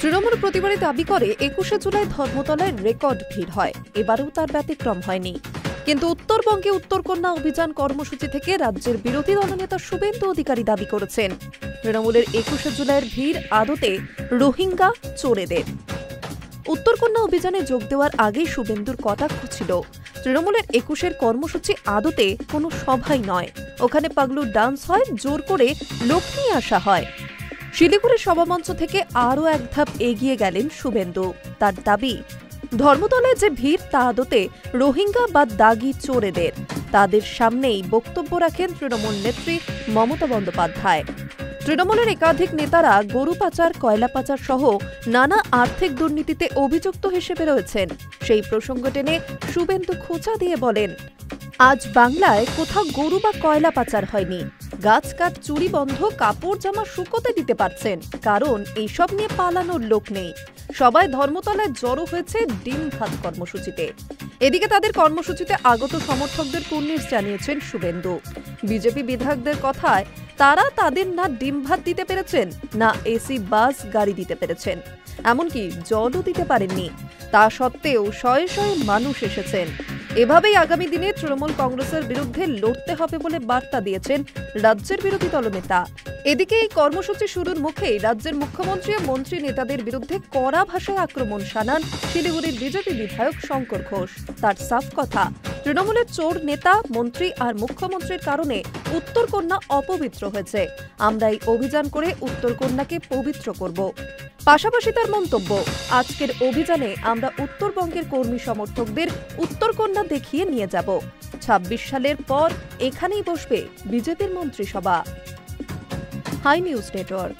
তৃণমূল প্রতিবারে দাবি করে ২১শে জুলাই ধর্মতলায় রেকর্ড ভিড় হয়। এবারেও তার ব্যতিক্রম হয়নি। কিন্তু উত্তরবঙ্গে উত্তরকন্যা অভিযান কর্মসূচি থেকে রাজ্যের বিরোধী দলনেতা শুভেন্দু অধিকারী দাবি করেছেন, তৃণমূলের ২১শে জুলাইয়ের ভিড় আদতে রোহিঙ্গা চোরেদের। উত্তরকন্যা অভিযানে যোগ দেওয়ার আগেই শুভেন্দুর কটাক্ষ ছিল, তৃণমূলের ২১এর কর্মসূচি আদতে কোনো সভাই নয়, ওখানে পাগলু ডান্স হয়, জোর করে লোক নিয়ে আসা হয়। শিলিগুড়ির সভামঞ্চ থেকে আরও এক ধাপ এগিয়ে গেলেন শুভেন্দু। তার দাবি, ধর্মতলায় যে ভিড় তা আদতে রোহিঙ্গা বা দাগি চোরেদের। তাদের সামনেই বক্তব্য রাখেন তৃণমূল নেত্রী মমতা বন্দ্যোপাধ্যায়। তৃণমূলের একাধিক নেতারা গরু পাচার, কয়লা পাচার সহ নানা আর্থিক দুর্নীতিতে অভিযুক্ত হিসেবে রয়েছেন। সেই প্রসঙ্গ টেনে শুভেন্দু খোঁচা দিয়ে বলেন, আজ বাংলায় কোথাও গরু বা কয়লা পাচার হয়নি। গাছ কাঠ চুরি বন্ধ, কাপড় জামা শুকোতে দিতে পারছেন, কারণ এইসব নিয়ে পালানোর লোক নেই। সবাই ধর্মতলায় জড়ো হয়েছে ডিম ভাত কর্মসূচিতে। এদিকে তাদের কর্মসূচিতে আগত সমর্থকদের কুর্নিশ জানিয়েছেন শুভেন্দু। বিজেপি বিধায়কদের কথায়, তারা তাদের না ডিম ভাত দিতে পেরেছেন, না এসি বাস গাড়ি দিতে পেরেছেন, এমনকি জলও দিতে পারেননি। তা সত্ত্বেও শয়ে শয়ে মানুষ এসেছেন। এভাবেই আগামী দিনে তৃণমূল কংগ্রেসের বিরুদ্ধে লড়তে হবে বলে বার্তা দিয়েছেন রাজ্যের বিরোধী দলনেতা। এদিকে এই কর্মসূচি শুরুর মুখেই রাজ্যের মুখ্যমন্ত্রী ও মন্ত্রী নেতাদের বিরুদ্ধে কড়া ভাষায় আক্রমণ শানান শিলিগুড়ির বিজেপি বিধায়ক শঙ্কর ঘোষ। তার সাফ কথা, তৃণমূলের চোর নেতা, মন্ত্রী আর মুখ্যমন্ত্রীর কারণে উত্তরকন্যা অপবিত্র হয়েছে। আমরা এই অভিযান করে উত্তরকন্যাকে পবিত্র করব। পাশাপাশি তার মন্তব্য, আজকের অভিযানে আমরা উত্তরবঙ্গের কর্মী সমর্থকদের উত্তরকন্যা দেখিয়ে নিয়ে যাব। ২৬ সালের পর এখানেই বসবে বিজেপির মন্ত্রিসভা। High news network.